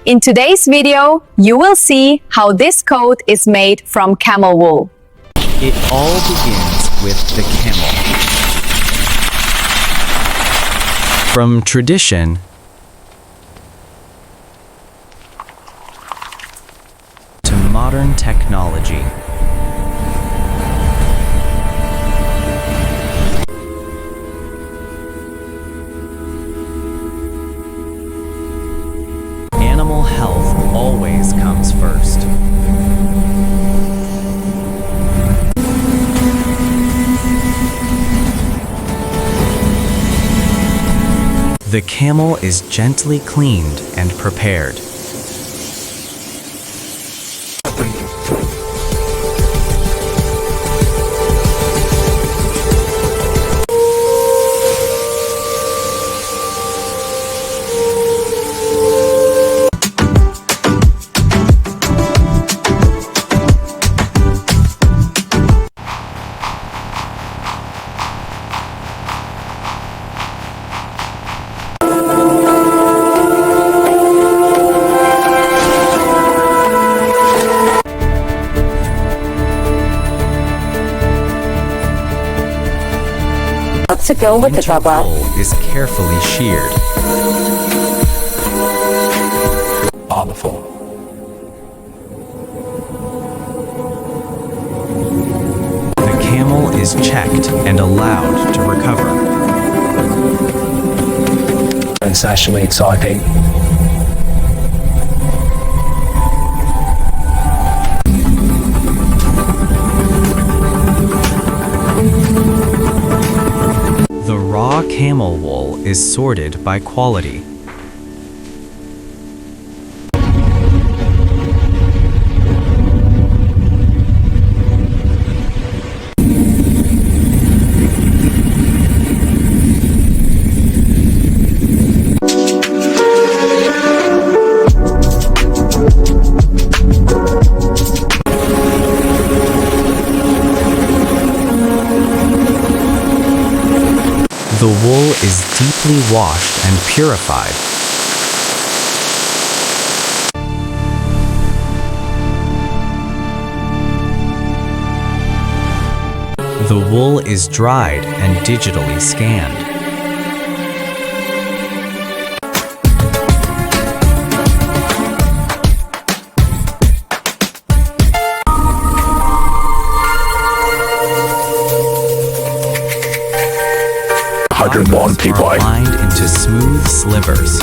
In today's video, you will see how this coat is made from camel wool. It all begins with the camel. From tradition to modern technology. Animal health always comes first. The camel is gently cleaned and prepared. To go with the Winter rubber. wool is carefully sheared. Powerful. The camel is checked and allowed to recover. It's actually exciting. The raw camel wool is sorted by quality. The wool is deeply washed and purified. The wool is dried and digitally scanned. Are lined into smooth slivers.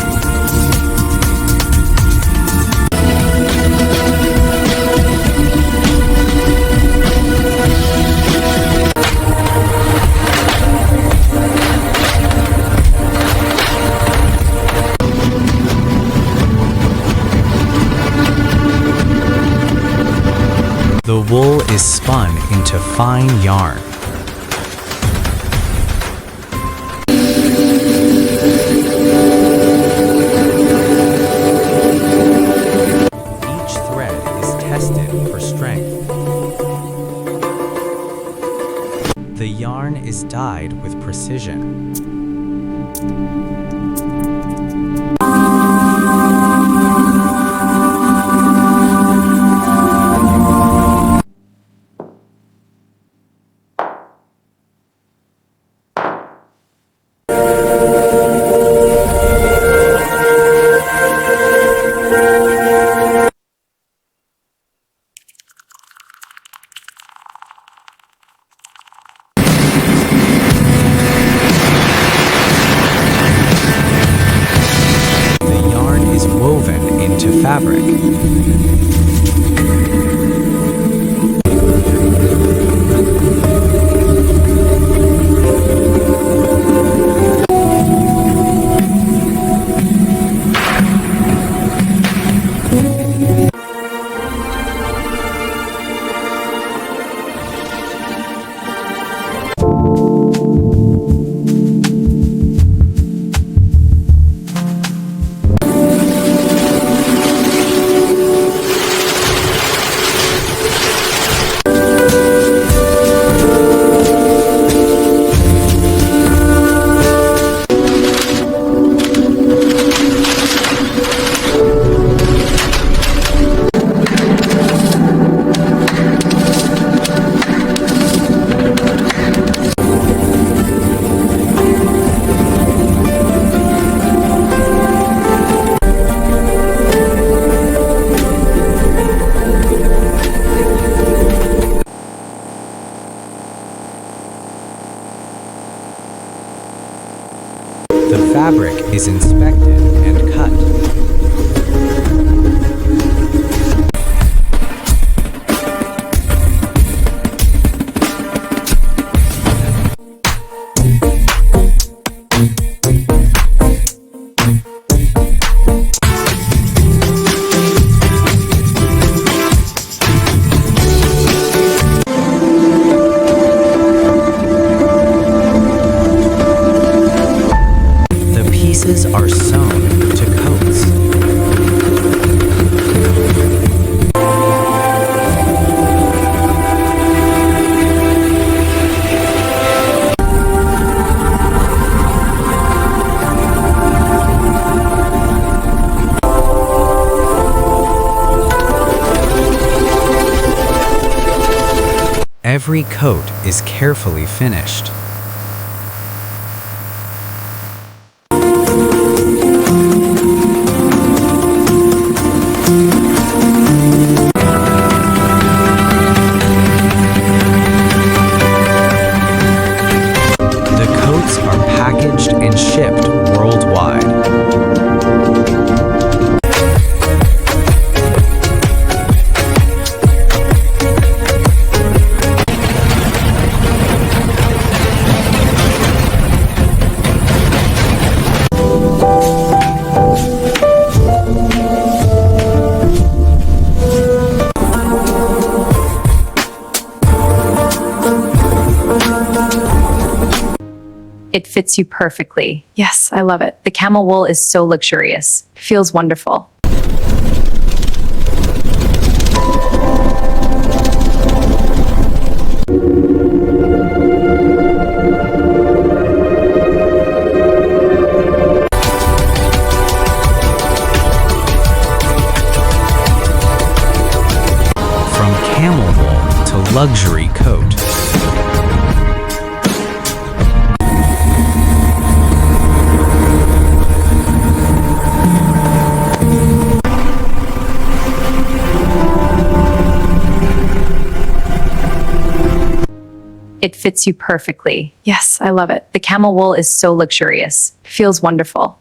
The wool is spun into fine yarn. The yarn is dyed with precision. Woven into fabric. is inspected and cut. Pieces are sewn to coats. Every coat is carefully finished. Are packaged and shipped worldwide. It fits you perfectly. Yes, I love it. The camel wool is so luxurious. Feels wonderful. From camel wool to luxury coat. It fits you perfectly. Yes, I love it. The camel wool is so luxurious. Feels wonderful.